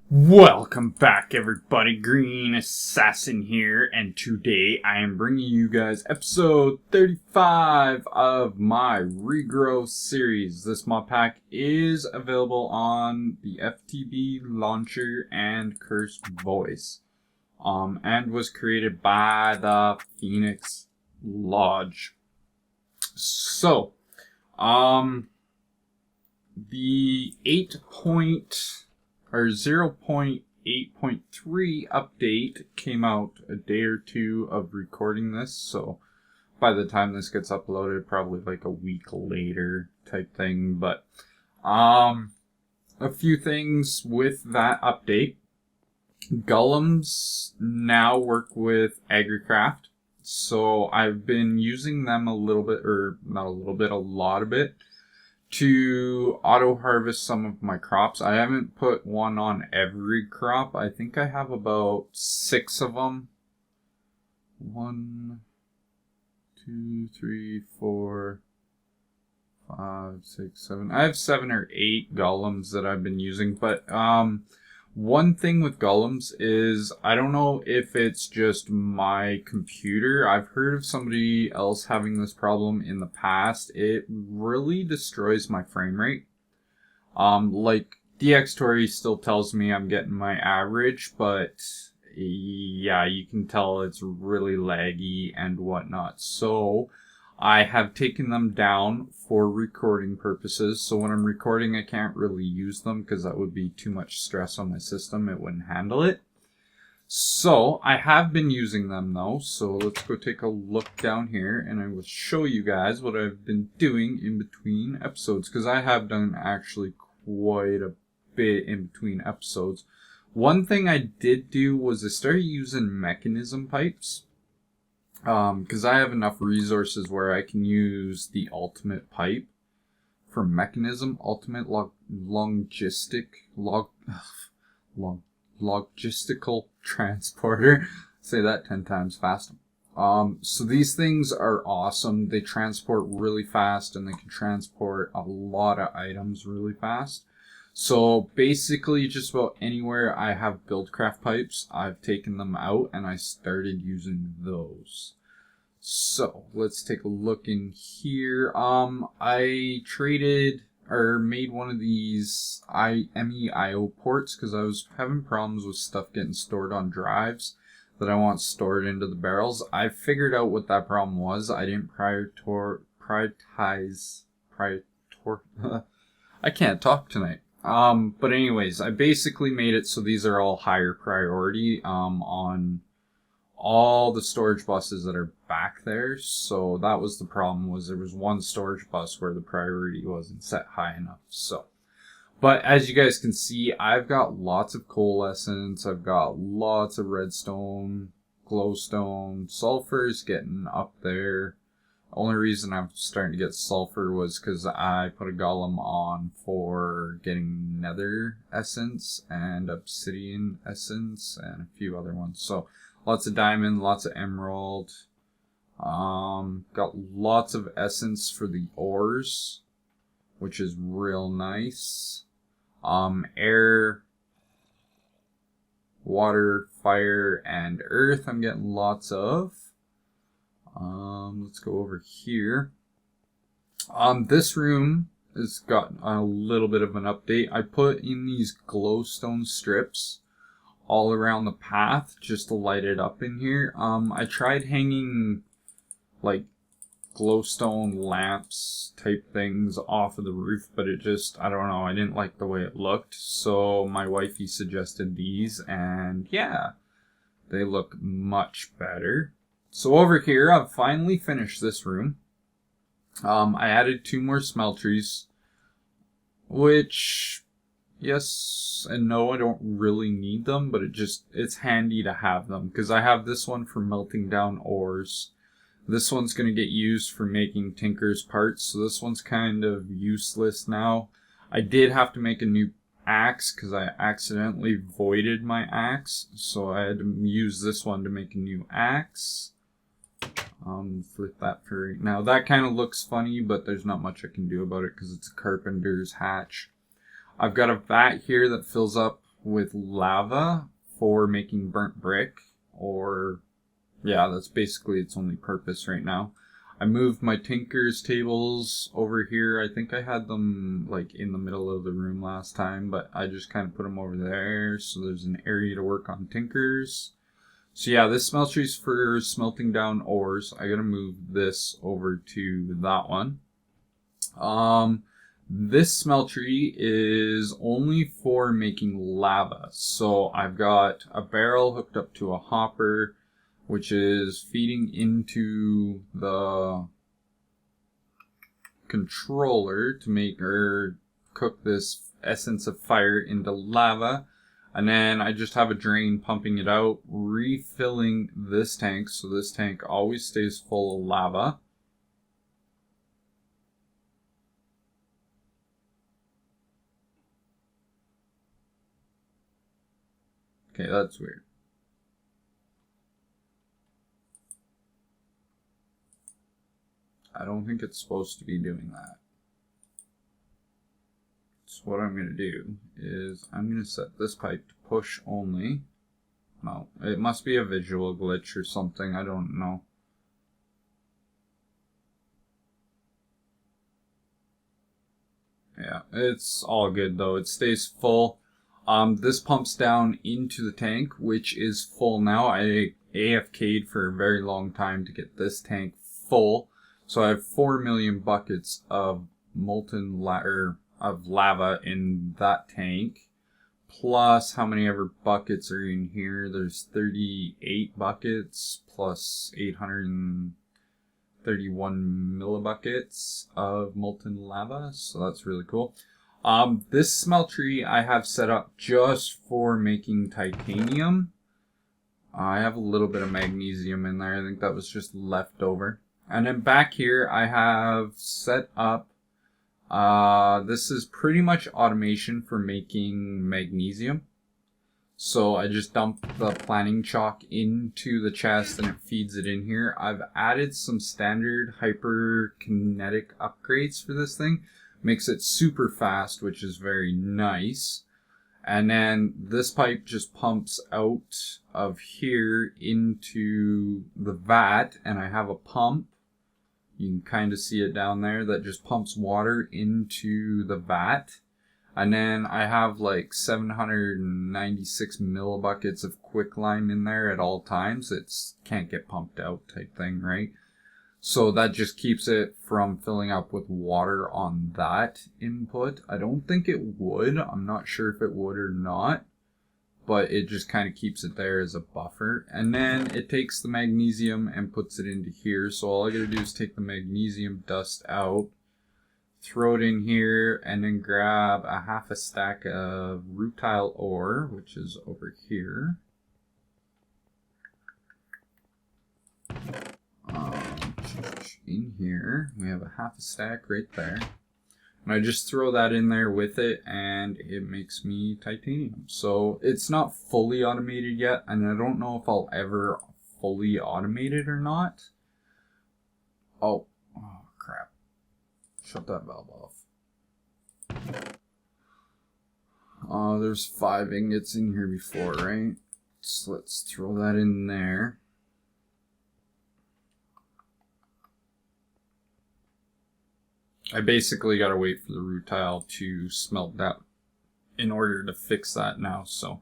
Welcome back, everybody. Green Assassin here, and today I am bringing you guys episode 35 of my Regrowth series. This mod pack is available on the FTB Launcher and Cursed Voice, and was created by the Thephoenixlodge. So, the 0.8.3 update came out a day or two of recording this, so by the time this gets uploaded, probably like a week later type thing. But a few things with that update. Golems now work with AgriCraft, so I've been using them a little bit, or not a little bit, a lot of it, to auto harvest some of my crops. I haven't put one on every crop. I think I have about 6 of them. 1, 2, 3, 4, 5, 6, 7. I have 7 or 8 golems that I've been using, but one thing with golems is, I don't know if it's just my computer. I've heard of somebody else having this problem in the past. It really destroys my frame rate. Like, DxTory still tells me I'm getting my average, but yeah, you can tell it's really laggy and whatnot. So I have taken them down for recording purposes. So when I'm recording, I can't really use them because that would be too much stress on my system. It wouldn't handle it. So I have been using them though. So let's go take a look down here and I will show you guys what I've been doing in between episodes, because I have done actually quite a bit in between episodes. One thing I did do was I started using mechanism pipes. Because I have enough resources where I can use the ultimate pipe for mechanism, ultimate logistical transporter. Say that 10 times fast. So these things are awesome. They transport really fast and they can transport a lot of items really fast. So basically just about anywhere I have buildcraft pipes, I've taken them out and I started using those. So let's take a look in here. I traded or made one of these MEIO ports because I was having problems with stuff getting stored on drives that I want stored into the barrels. I figured out what that problem was. I didn't prioritize. I can't talk tonight. But anyways, I basically made it so these are all higher priority on all the storage buses that are back there. So that was the problem, was there was one storage bus where the priority wasn't set high enough. So, but as you guys can see, I've got lots of coalescence, I've got lots of redstone, glowstone, sulfur's getting up there. The only reason I'm starting to get sulfur was because I put a golem on for getting nether essence and obsidian essence and a few other ones. So lots of diamond, lots of emerald. Got lots of essence for the ores, which is real nice. Air, water, fire, and earth I'm getting lots of. Let's go over here. This room has got a little bit of an update. I put in these glowstone strips all around the path just to light it up in here. I tried hanging like glowstone lamps type things off of the roof, but it just, I don't know, I didn't like the way it looked. So my wifey suggested these, and yeah, they look much better. So over here, I've finally finished this room. I added 2 more smelteries, which, yes and no, I don't really need them, but it's handy to have them, because I have this one for melting down ores. This one's going to get used for making Tinker's parts, so this one's kind of useless now. I did have to make a new axe because I accidentally voided my axe, so I had to use this one to make a new axe. Flip that for now. That kind of looks funny, but there's not much I can do about it because it's a carpenter's hatch. I've got a vat here that fills up with lava for making burnt brick, or yeah, that's basically its only purpose right now. I moved my tinker's tables over here. I think I had them like in the middle of the room last time, but I just kind of put them over there so there's an area to work on tinkers. So yeah, this smeltery is for smelting down ores. I gotta move this over to that one. This smeltery is only for making lava. So I've got a barrel hooked up to a hopper, which is feeding into the controller to make or cook this essence of fire into lava. And then I just have a drain pumping it out, refilling this tank, so this tank always stays full of lava. Okay, that's weird. I don't think it's supposed to be doing that. So what I'm going to do is I'm going to set this pipe to push only. No, it must be a visual glitch or something. I don't know. Yeah, it's all good though. It stays full. This pumps down into the tank, which is full now. I AFK'd for a very long time to get this tank full. So I have 4 million buckets of molten lava in that tank. Plus how many ever buckets are in here. There's 38 buckets plus 831 millibuckets of molten lava. So that's really cool. This smeltery I have set up just for making titanium. I have a little bit of magnesium in there. I think that was just left over. And then back here I have set up, this is pretty much automation for making magnesium. So I just dump the planning chalk into the chest and it feeds it in here. I've added some standard hyperkinetic upgrades for this thing. Makes it super fast, which is very nice. And then this pipe just pumps out of here into the vat, and I have a pump. You can kind of see it down there that just pumps water into the vat. And then I have like 796 millibuckets of quicklime in there at all times. It's can't get pumped out type thing, right? So that just keeps it from filling up with water on that input. I don't think it would. I'm not sure if it would or not. But it just kind of keeps it there as a buffer. And then it takes the magnesium and puts it into here. So all I gotta do is take the magnesium dust out, throw it in here, and then grab a half a stack of rutile ore, which is over here. In here, we have a half a stack right there. And I just throw that in there with it, and it makes me titanium. So it's not fully automated yet, and I don't know if I'll ever fully automate it or not. Oh crap. Shut that valve off. There's 5 ingots in here before, right? So let's throw that in there. I basically gotta wait for the rutile to smelt that in order to fix that now, so.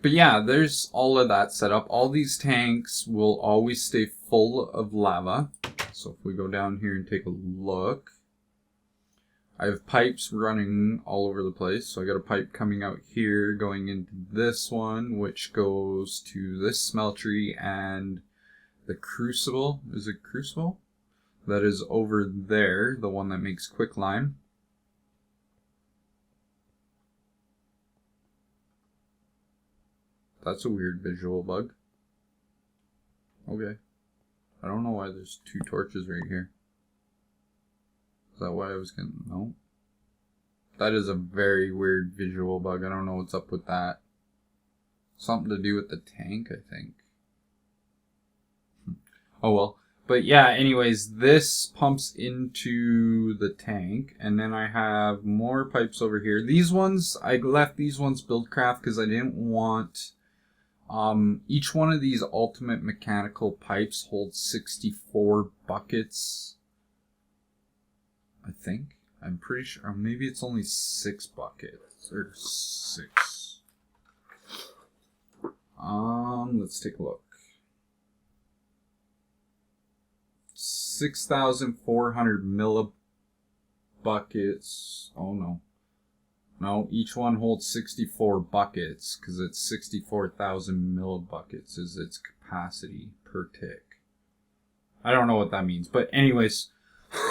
But yeah, there's all of that set up. All these tanks will always stay full of lava. So if we go down here and take a look, I have pipes running all over the place. So I got a pipe coming out here, going into this one, which goes to this smeltery and the crucible. Is it crucible? That is over there, the one that makes quicklime. That's a weird visual bug. Okay. I don't know why there's 2 torches right here. Is that why I was getting... No. That is a very weird visual bug. I don't know what's up with that. Something to do with the tank, I think. Oh well. But yeah, anyways, this pumps into the tank, and then I have more pipes over here. These ones, I left these ones Buildcraft because I didn't want... each one of these ultimate mechanical pipes holds 64 buckets, I think. I'm pretty sure, or maybe it's only 6 buckets, or 6. Let's take a look. 6,400 millibuckets. Oh no. No, each one holds 64 buckets because it's 64,000 millibuckets is its capacity per tick. I don't know what that means, but anyways,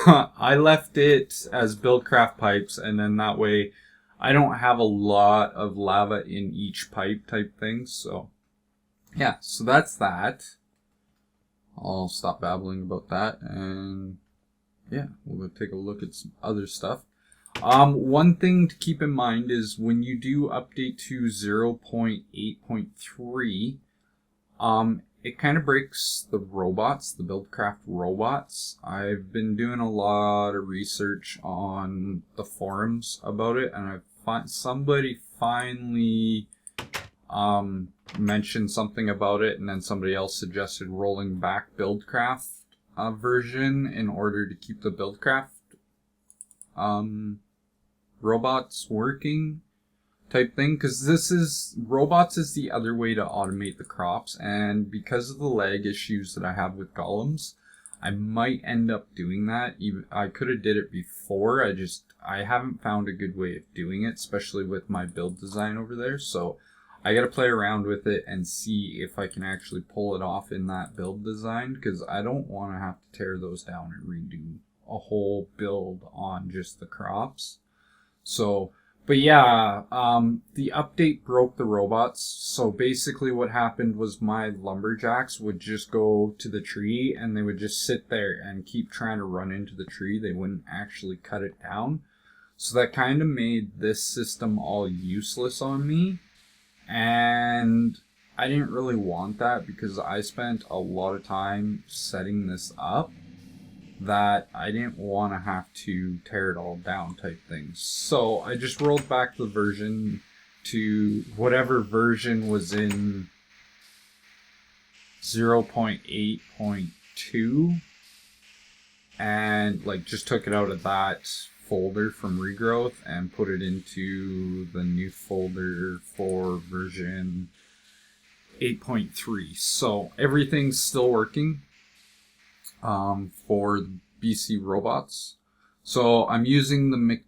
I left it as Buildcraft pipes, and then that way I don't have a lot of lava in each pipe type thing. So yeah, so that's that. I'll stop babbling about that, and yeah, we'll go take a look at some other stuff. One thing to keep in mind is when you do update to 0.8.3, it kind of breaks the robots, the Buildcraft robots. I've been doing a lot of research on the forums about it, and somebody finally mentioned something about it, and then somebody else suggested rolling back Buildcraft version in order to keep the Buildcraft robots working type thing, because robots is the other way to automate the crops, and because of the lag issues that I have with golems, I might end up doing that. I could have did it before, I haven't found a good way of doing it, especially with my build design over there, so I gotta play around with it and see if I can actually pull it off in that build design, because I don't want to have to tear those down and redo a whole build on just the crops. So, but yeah, the update broke the robots. So basically what happened was my lumberjacks would just go to the tree and they would just sit there and keep trying to run into the tree. They wouldn't actually cut it down. So that kind of made this system all useless on me. And I didn't really want that because I spent a lot of time setting this up that I didn't want to have to tear it all down type things. So I just rolled back the version to whatever version was in 0.8.2 and like just took it out of that folder from Regrowth and put it into the new folder for version 8.3. So everything's still working for the BC robots. So I'm using the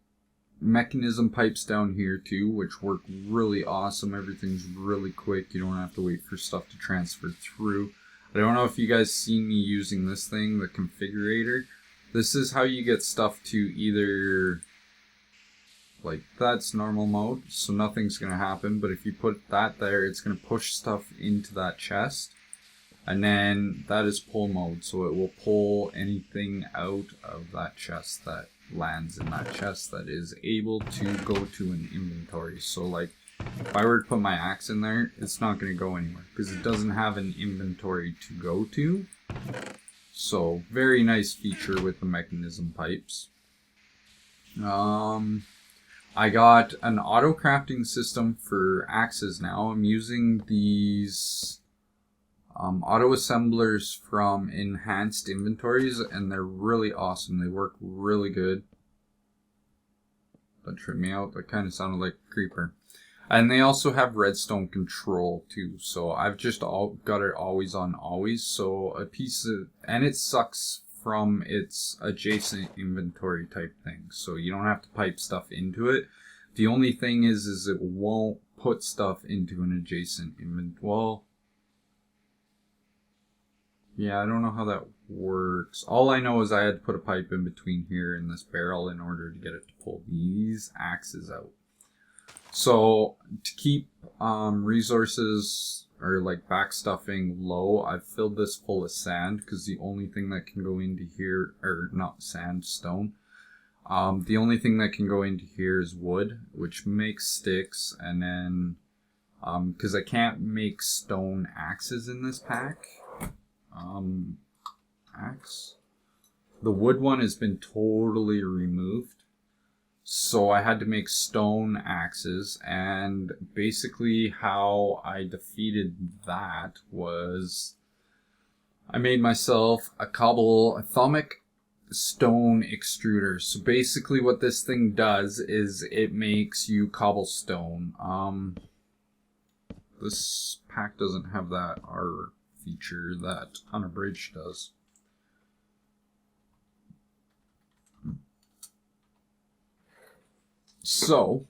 mechanism pipes down here too, which work really awesome. Everything's really quick. You don't have to wait for stuff to transfer through. I don't know if you guys seen me using this thing, the configurator. This is how you get stuff to either, like, that's normal mode, so nothing's going to happen, but if you put that there, it's going to push stuff into that chest, and then that is pull mode, so it will pull anything out of that chest that lands in that chest that is able to go to an inventory. So, like, if I were to put my axe in there, it's not going to go anywhere, because it doesn't have an inventory to go to. So, very nice feature with the mechanism pipes. I got an auto crafting system for axes now. I'm using these auto assemblers from Enhanced Inventories, and they're really awesome. They work really good. That tripped me out. That kind of sounded like a creeper. And they also have redstone control too, so I've just got it always on always. So a piece of, and it sucks from its adjacent inventory type thing, so you don't have to pipe stuff into it. The only thing is it won't put stuff into an adjacent inventory. Well, yeah, I don't know how that works. All I know is I had to put a pipe in between here and this barrel in order to get it to pull these axes out. So to keep resources or like backstuffing low, I've filled this full of sand because the only thing that can go into here, or not sand, stone. The only thing that can go into here is wood, which makes sticks, and then because I can't make stone axes in this pack, axe. The wood one has been totally removed. So I had to make stone axes, and basically how I defeated that was I made myself a atomic stone extruder. So basically what this thing does is it makes you cobblestone. This pack doesn't have that R feature that Unabridged does. So,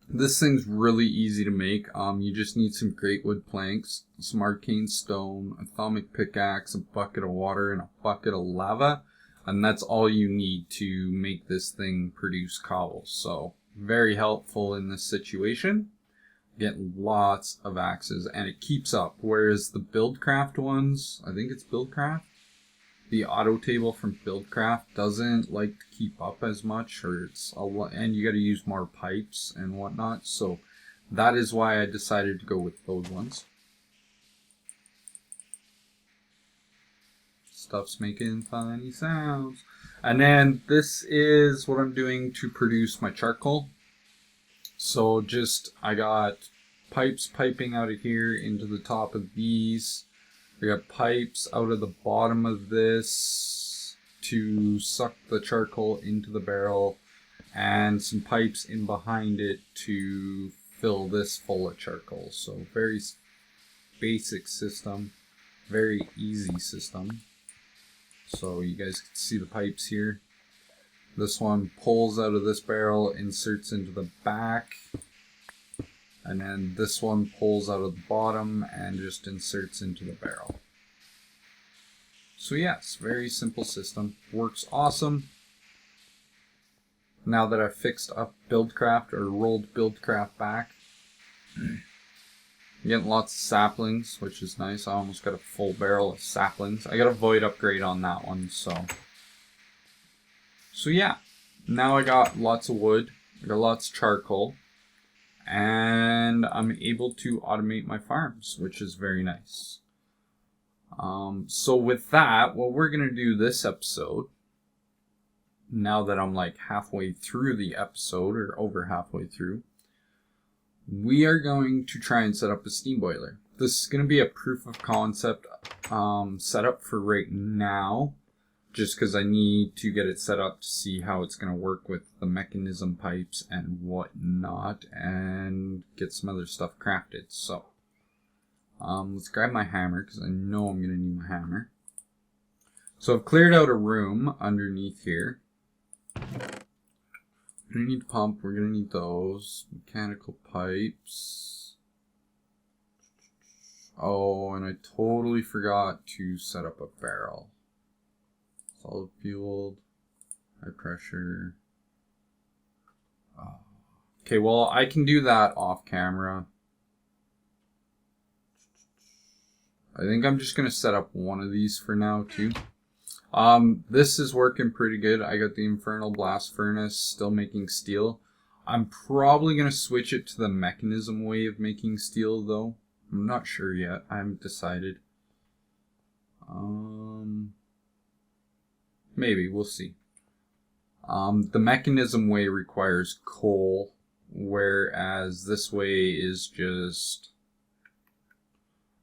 this thing's really easy to make. You just need some great wood planks, some arcane stone, a atomic pickaxe, a bucket of water, and a bucket of lava. And that's all you need to make this thing produce cobbles. So, very helpful in this situation. Get lots of axes, and it keeps up. Whereas the Buildcraft ones, I think it's Buildcraft, the auto table from Buildcraft doesn't like to keep up as much, or it's a lot, and you got to use more pipes and whatnot. So that is why I decided to go with those ones. Stuff's making funny sounds. And then this is what I'm doing to produce my charcoal. So I got pipes piping out of here into the top of these. We got pipes out of the bottom of this to suck the charcoal into the barrel, and some pipes in behind it to fill this full of charcoal. So very basic system, very easy system. So you guys can see the pipes here. This one pulls out of this barrel, inserts into the back. And then this one pulls out of the bottom and just inserts into the barrel. So yes, very simple system. Works awesome. Now that I've fixed up Buildcraft, or rolled Buildcraft back. I'm getting lots of saplings, which is nice. I almost got a full barrel of saplings. I got a void upgrade on that one, so yeah. Now I got lots of wood. I got lots of charcoal. And I'm able to automate my farms, which is very nice. So with that, what we're going to do this episode, now that I'm like halfway through the episode, or over halfway through, we are going to try and set up a steam boiler. This is going to be a proof of concept setup for right now, just because I need to get it set up to see how it's going to work with the mechanism pipes and whatnot, and get some other stuff crafted. So, let's grab my hammer, because I know I'm going to need my hammer. So I've cleared out a room underneath here. We're going to need a pump, we're going to need those. Mechanical pipes. Oh, and I totally forgot to set up a barrel. Solid fueled, high pressure. Okay, well, I can do that off camera. I think I'm just going to set up one of these for now, too. This is working pretty good. I got the Infernal blast furnace, still making steel. I'm probably going to switch it to the mechanism way of making steel, though. I'm not sure yet. I haven't decided. Maybe, we'll see. The mechanism way requires coal, whereas this way is just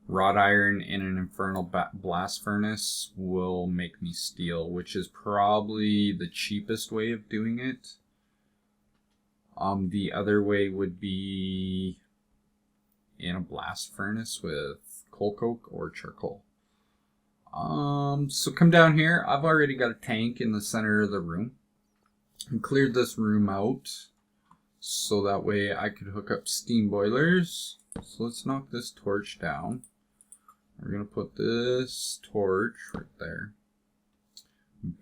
wrought iron in an Infernal blast furnace will make me steel, which is probably the cheapest way of doing it. The other way would be in a blast furnace with coal coke or charcoal. So come down here. I've already got a tank in the center of the room. I cleared this room out so that way I could hook up steam boilers. So let's knock this torch down. We're going to put this torch right there.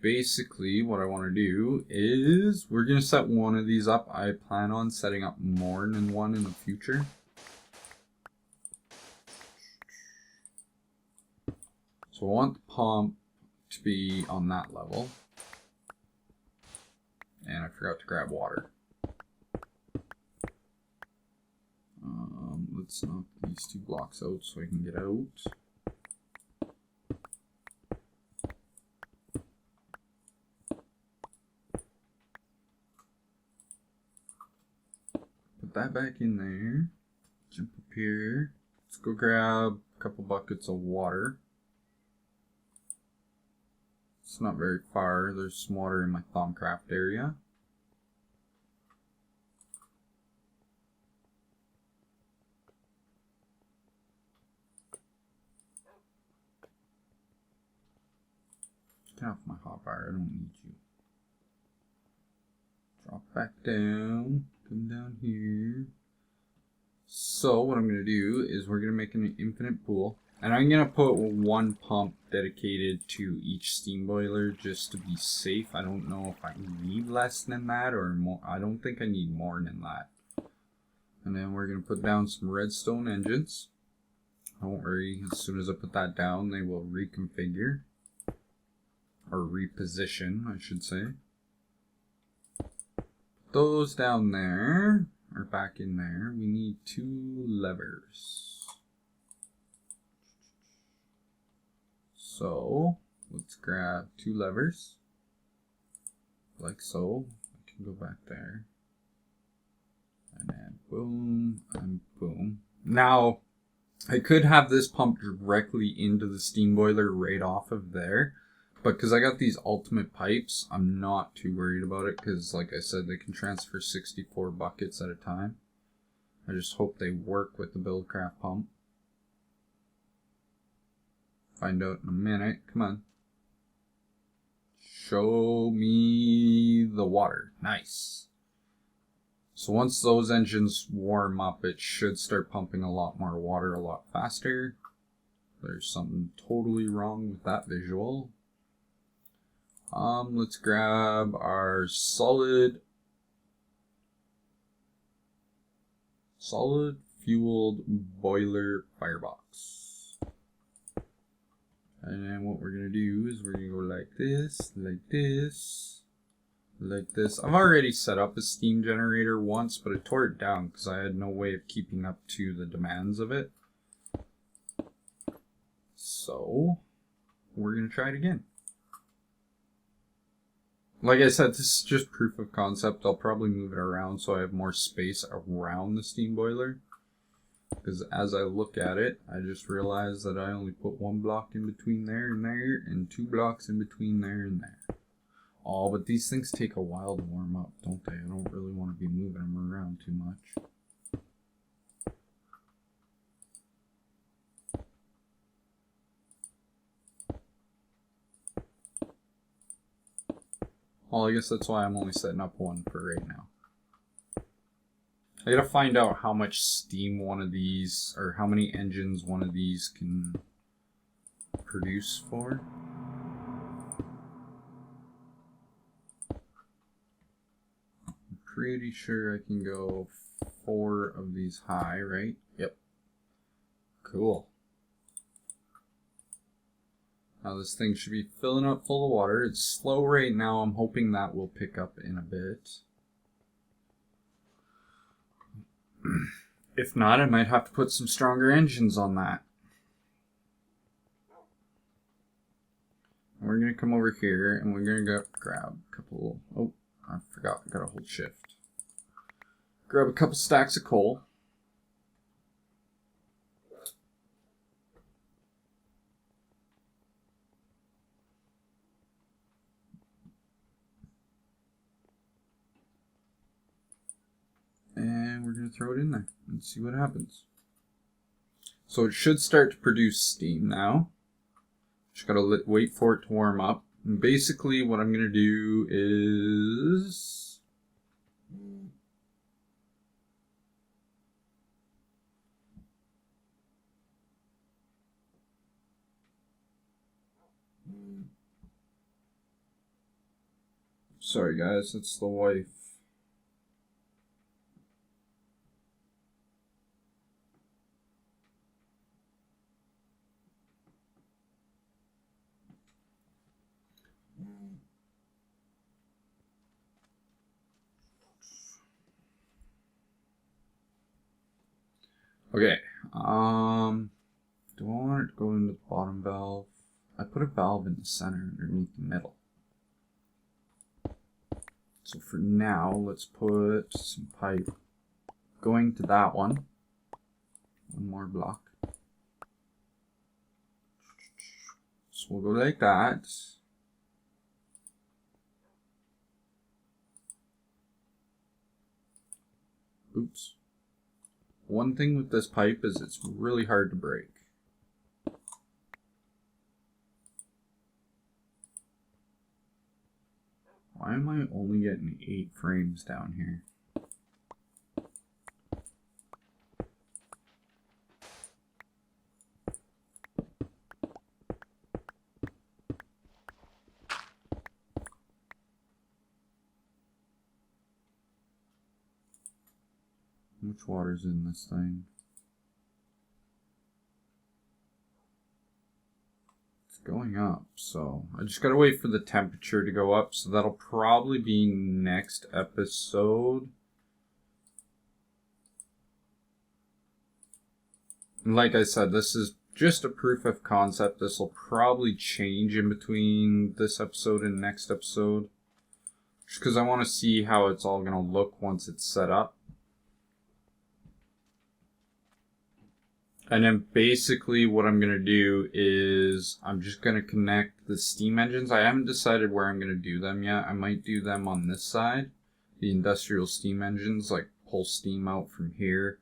Basically, what I want to do is we're going to set one of these up. I plan on setting up more than one in the future. So I want the pump to be on that level. And I forgot to grab water. Let's knock these two blocks out so I can get out. put that back in there. Jump up here. Let's go grab a couple buckets of water. It's not very far. There's some water in my Thaumcraft area. Get off my hotbar, I don't need you. Drop back down, come down here. So what I'm going to do is we're going to make an infinite pool. And I'm going to put one pump dedicated to each steam boiler just to be safe. I don't know if I need less than that or more. I don't think I need more than that. And then we're going to put down some redstone engines. Don't worry, as soon as I put that down, they will reconfigure. Or reposition, I should say. Those down there, or back in there, we need 2 levers. So, let's grab 2 levers. Like so. I can go back there. And then boom, and boom. Now, I could have this pump directly into the steam boiler right off of there. But because I got these ultimate pipes, I'm not too worried about it. Because, like I said, they can transfer 64 buckets at a time. I just hope they work with the Buildcraft pump. Find out in a minute. Come on. Show me the water. Nice. So once those engines warm up, it should start pumping a lot more water a lot faster. There's something totally wrong with that visual. Let's grab our solid fueled boiler firebox. And then what we're gonna do is we're gonna go like this, like this, like this. I've already set up a steam generator once, but I tore it down because I had no way of keeping up to the demands of it. So we're gonna try it again. Like I said, this is just proof of concept. I'll probably move it around so I have more space around the steam boiler. Because as I look at it, I just realized that I only put 1 block in between there and there, and 2 blocks in between there and there. Oh, but these things take a while to warm up, don't they? I don't really want to be moving them around too much. Well, I guess that's why I'm only setting up 1 for right now. I gotta find out how much steam one of these, or how many engines one of these can produce for. I'm pretty sure I can go 4 of these high, right? Yep. Cool. Now this thing should be filling up full of water. It's slow right now. I'm hoping that will pick up in a bit. If not, I might have to put some stronger engines on that. We're going to come over here and we're going to go grab a couple... Oh, I forgot. I got to hold shift. Grab a couple stacks of coal. And we're going to throw it in there and see what happens. So it should start to produce steam now. Just got to wait for it to warm up. And basically what I'm going to do is... Sorry guys, it's the wife. Okay, do I want it to go into the bottom valve? I put a valve in the center underneath the middle. So for now, let's put some pipe going to that one. One more block. So we'll go like that. Oops. One thing with this pipe is it's really hard to break. Why am I only getting 8 frames down here? How much water's in this thing? It's going up, so I just gotta wait for the temperature to go up, so that'll probably be next episode. And like I said, this is just a proof of concept. This will probably change in between this episode and next episode, just because I want to see how it's all gonna look once it's set up. And then basically what I'm going to do is I'm just going to connect the steam engines. I haven't decided where I'm going to do them yet. I might do them on this side. The industrial steam engines, like pull steam out from here.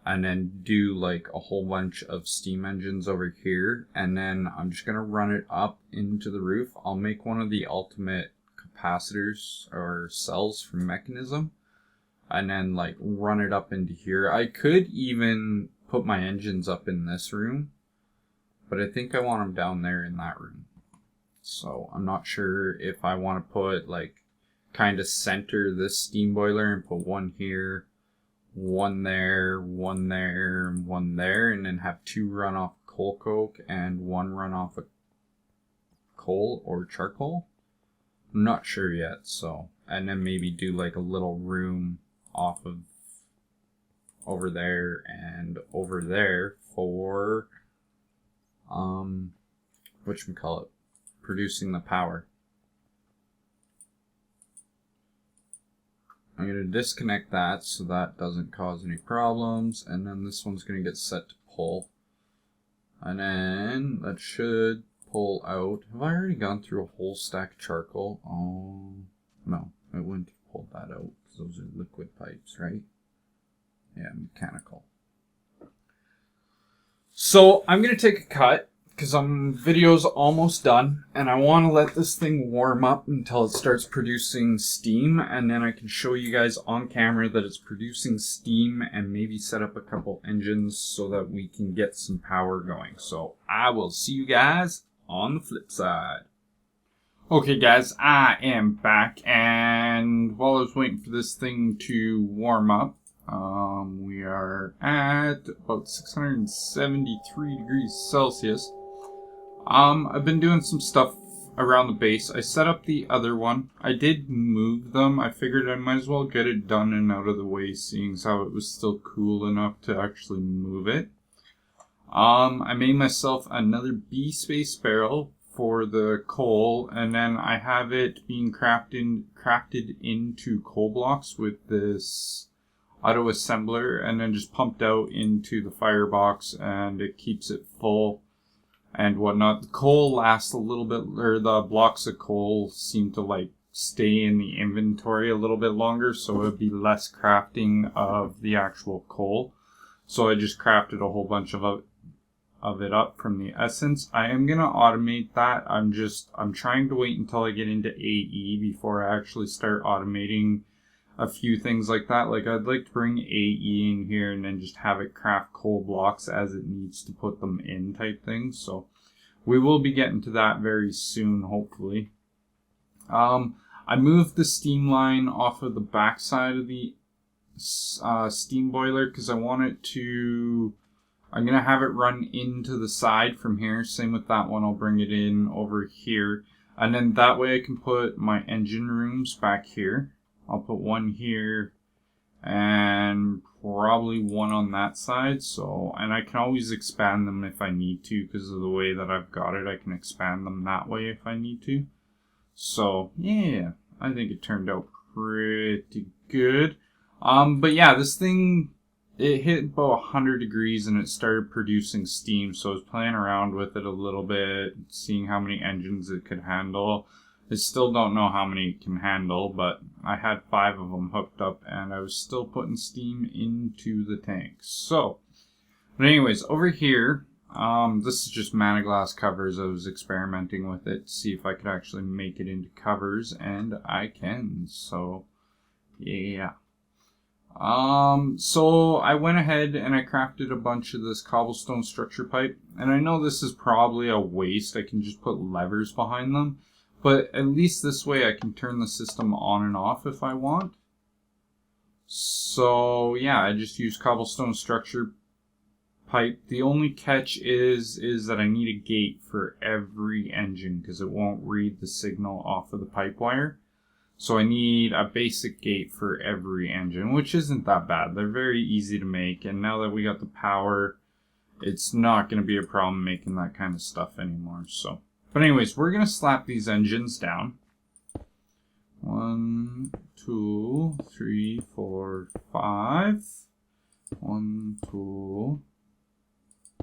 And then do like a whole bunch of steam engines over here. And then I'm just going to run it up into the roof. I'll make one of the ultimate capacitors or cells from Mechanism. And then like run it up into here. I could even put my engines up in this room, but I think I want them down there in that room. So I'm not sure if I want to put like kind of center this steam boiler and put one here, one there, one there, and one there, and then have 2 run off coal coke and 1 run off of coal or charcoal. I'm not sure yet. So, and then maybe do like a little room off of over there and over there for whatchamacallit, producing the power. I'm going to disconnect that so that doesn't cause any problems, and then this one's going to get set to pull, and then that should pull out. Have I already gone through a whole stack of charcoal? Oh no, I wouldn't have pulled that out because those are liquid pipes, right? Yeah, mechanical. So I'm going to take a cut because video's almost done, and I want to let this thing warm up until it starts producing steam, and then I can show you guys on camera that it's producing steam and maybe set up a couple engines so that we can get some power going. So I will see you guys on the flip side. Okay guys, I am back, and while I was waiting for this thing to warm up, we are at about 673 degrees Celsius. I've been doing some stuff around the base. I set up the other one. I did move them. I figured I might as well get it done and out of the way, seeing as how it was still cool enough to actually move it. I made myself another B-space barrel for the coal, and then I have it being crafted into coal blocks with this auto assembler, and then just pumped out into the firebox, and it keeps it full and whatnot. The coal lasts a little bit, or the blocks of coal seem to like stay in the inventory a little bit longer, so it would be less crafting of the actual coal. So I just crafted a whole bunch of it up from the essence. I am gonna automate that. I'm trying to wait until I get into AE before I actually start automating a few things like that. Like I'd like to bring AE in here and then just have it craft coal blocks as it needs to put them in type things. So we will be getting to that very soon, hopefully. I moved the steam line off of the back side of the steam boiler because I want it to... I'm going to have it run into the side from here. Same with that one. I'll bring it in over here. And then that way I can put my engine rooms back here. I'll put one here and probably one on that side. So, and I can always expand them if I need to because of the way that I've got it. I can expand them that way if I need to. So, yeah, I think it turned out pretty good. But yeah, this thing it hit about 100 degrees and it started producing steam, so I was playing around with it a little bit, seeing how many engines it could handle. I still don't know how many it can handle, but I had 5 of them hooked up and I was still putting steam into the tank. So, but anyways, over here, this is just mana glass covers. I was experimenting with it to see if I could actually make it into covers, and I can, so yeah. So I went ahead and I crafted a bunch of this cobblestone structure pipe, and I know this is probably a waste. I can just put levers behind them, but at least this way I can turn the system on and off if I want. So yeah, I just use cobblestone structure pipe. The only catch is that I need a gate for every engine because it won't read the signal off of the pipe wire. So I need a basic gate for every engine, which isn't that bad. They're very easy to make, and now that we got the power, it's not going to be a problem making that kind of stuff anymore. So, but anyways, we're going to slap these engines down. 1, 2, 3, 4, 5. 1, 2,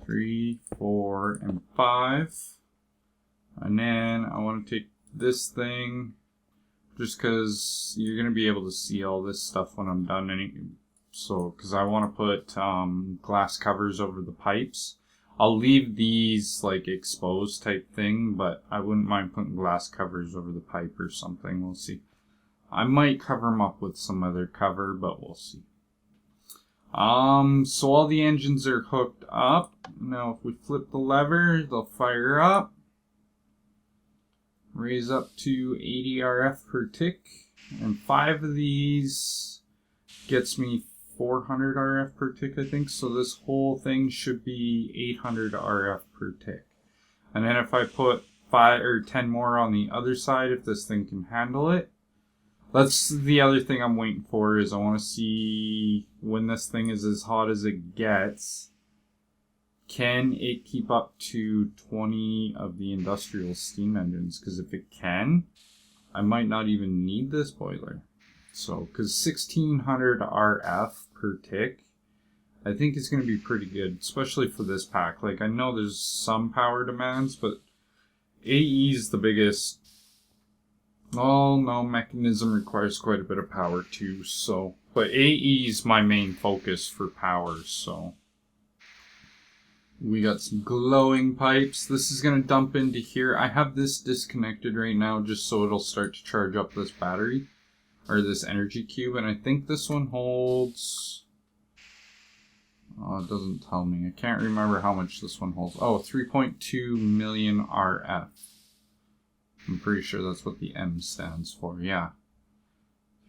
3, 4, and 5. And then I want to take this thing, just because you're going to be able to see all this stuff when I'm done. So, because I want to put glass covers over the pipes. I'll leave these like exposed type thing, but I wouldn't mind putting glass covers over the pipe or something. We'll see. I might cover them up with some other cover, but we'll see. So all the engines are hooked up. Now if we flip the lever, they'll fire up. Raise up to 80 RF per tick, and 5 of these gets me 400 RF per tick, I think. So this whole thing should be 800 RF per tick. And then if I put 5 or 10 more on the other side, if this thing can handle it. That's the other thing I'm waiting for, is I want to see when this thing is as hot as it gets. Can it keep up to 20 of the industrial steam engines? Because if it can, I might not even need this boiler. So, because 1600 RF per tick, I think it's going to be pretty good, especially for this pack. Like, I know there's some power demands, but AE is the biggest. Oh, no, mechanism requires quite a bit of power too, so. But AE is my main focus for power, so. We got some glowing pipes. This is going to dump into here. I have this disconnected right now just so it'll start to charge up this battery. Or this energy cube. And I think this one holds... Oh, it doesn't tell me. I can't remember how much this one holds. Oh, 3.2 million RF. I'm pretty sure that's what the M stands for. Yeah.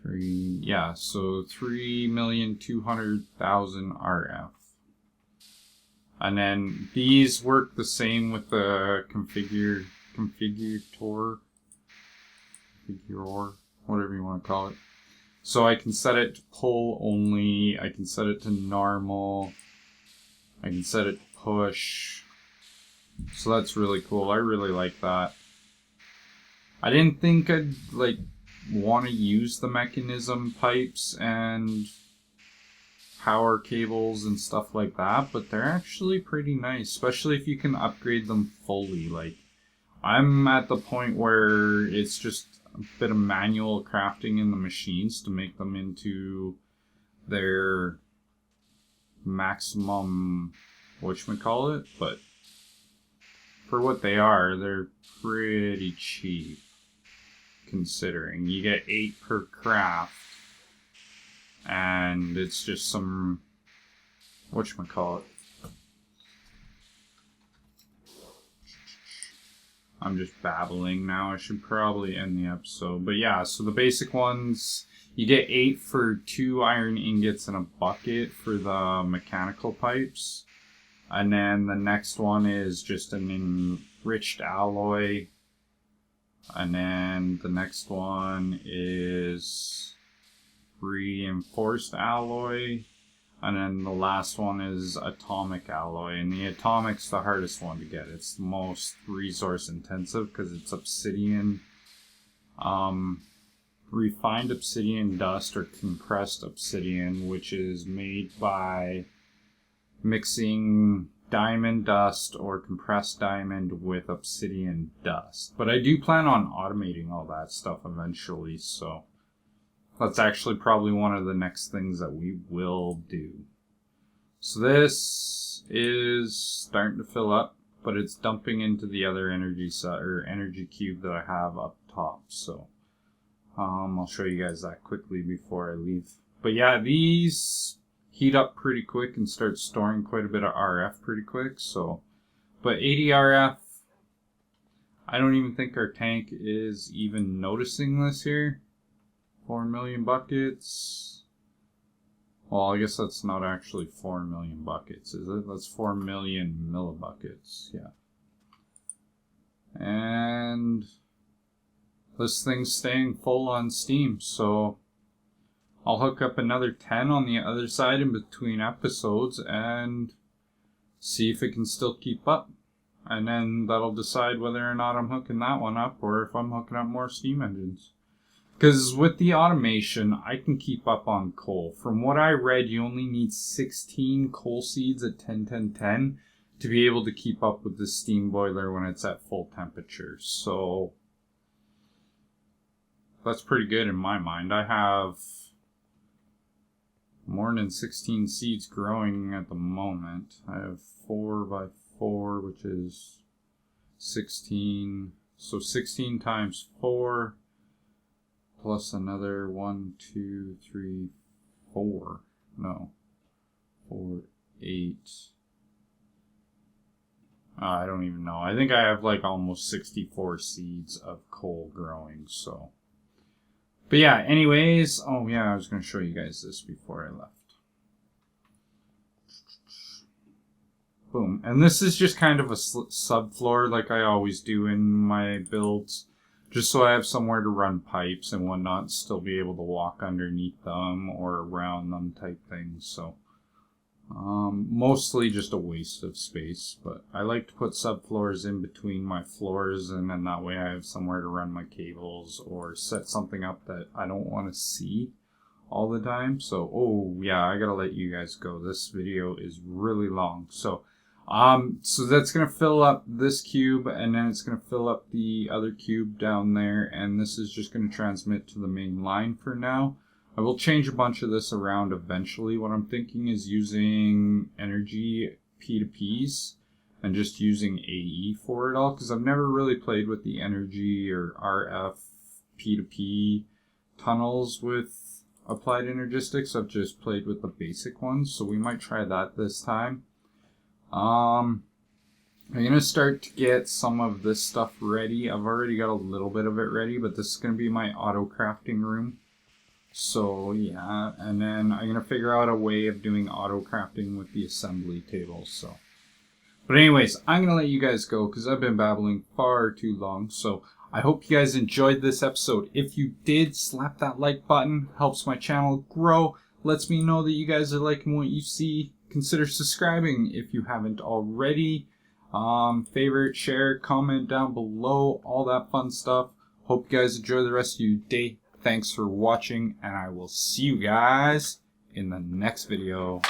So 3,200,000 RF. And then these work the same with the configurator, whatever you want to call it. So I can set it to pull only, I can set it to normal, I can set it to push. So that's really cool. I really like that. I didn't think I'd want to use the mechanism pipes and power cables and stuff like that, but they're actually pretty nice, especially if you can upgrade them fully. Like, I'm at the point where it's just a bit of manual crafting in the machines to make them into their maximum whatchamacallit, but for what they are, they're pretty cheap considering. You get 8 per craft, and it's just some whatchamacallit. I'm just babbling now. I should probably end the episode. But yeah, so the basic ones, you get 8 for 2 iron ingots and a bucket for the mechanical pipes. And then the next one is just an enriched alloy. And then the next one is reinforced alloy. And then the last one is atomic alloy. And the atomic's the hardest one to get. It's the most resource intensive because it's obsidian refined obsidian dust or compressed obsidian, which is made by mixing diamond dust or compressed diamond with obsidian dust. But I do plan on automating all that stuff eventually, so that's actually probably one of the next things that we will do. So this is starting to fill up, but it's dumping into the other energy cube that I have up top. So I'll show you guys that quickly before I leave. But yeah, these heat up pretty quick and start storing quite a bit of RF pretty quick. So, but 80 RF, I don't even think our tank is even noticing this here. 4 million buckets. Well, I guess that's not actually 4 million buckets, is it? That's 4 million millibuckets, yeah. And this thing's staying full on Steam, so I'll hook up another 10 on the other side in between episodes and see if it can still keep up. And then that'll decide whether or not I'm hooking that one up or if I'm hooking up more steam engines. Because with the automation, I can keep up on coal. From what I read, you only need 16 coal seeds at 10-10-10 to be able to keep up with the steam boiler when it's at full temperature. So that's pretty good in my mind. I have more than 16 seeds growing at the moment. I have 4 by 4, which is 16. So 16 times 4. Plus another 1, 2, 3, 4. No. 4, 8. I don't even know. I think I have like almost 64 seeds of coal growing, so. But yeah, anyways. Oh yeah, I was going to show you guys this before I left. Boom. And this is just kind of a subfloor like I always do in my builds. Just so I have somewhere to run pipes and whatnot, and still be able to walk underneath them or around them type things. So, mostly just a waste of space. But I like to put subfloors in between my floors, and then that way I have somewhere to run my cables or set something up that I don't want to see all the time. So, oh yeah, I gotta let you guys go. This video is really long. So that's going to fill up this cube, and then it's going to fill up the other cube down there, and this is just going to transmit to the main line for now. I will change a bunch of this around eventually. What I'm thinking is using energy P2Ps and just using AE for it all, because I've never really played with the energy or RF P2P tunnels with applied energistics. I've just played with the basic ones, so we might try that this time. I'm going to start to get some of this stuff ready. I've already got a little bit of it ready, but this is going to be my auto crafting room. So yeah, and then I'm going to figure out a way of doing auto crafting with the assembly table. So, but anyways, I'm going to let you guys go because I've been babbling far too long. So I hope you guys enjoyed this episode. If you did, slap that like button. Helps my channel grow. Lets me know that you guys are liking what you see. Consider subscribing if you haven't already. Favorite, share, comment down below, all that fun stuff. Hope you guys enjoy the rest of your day. Thanks for watching, and I will see you guys in the next video.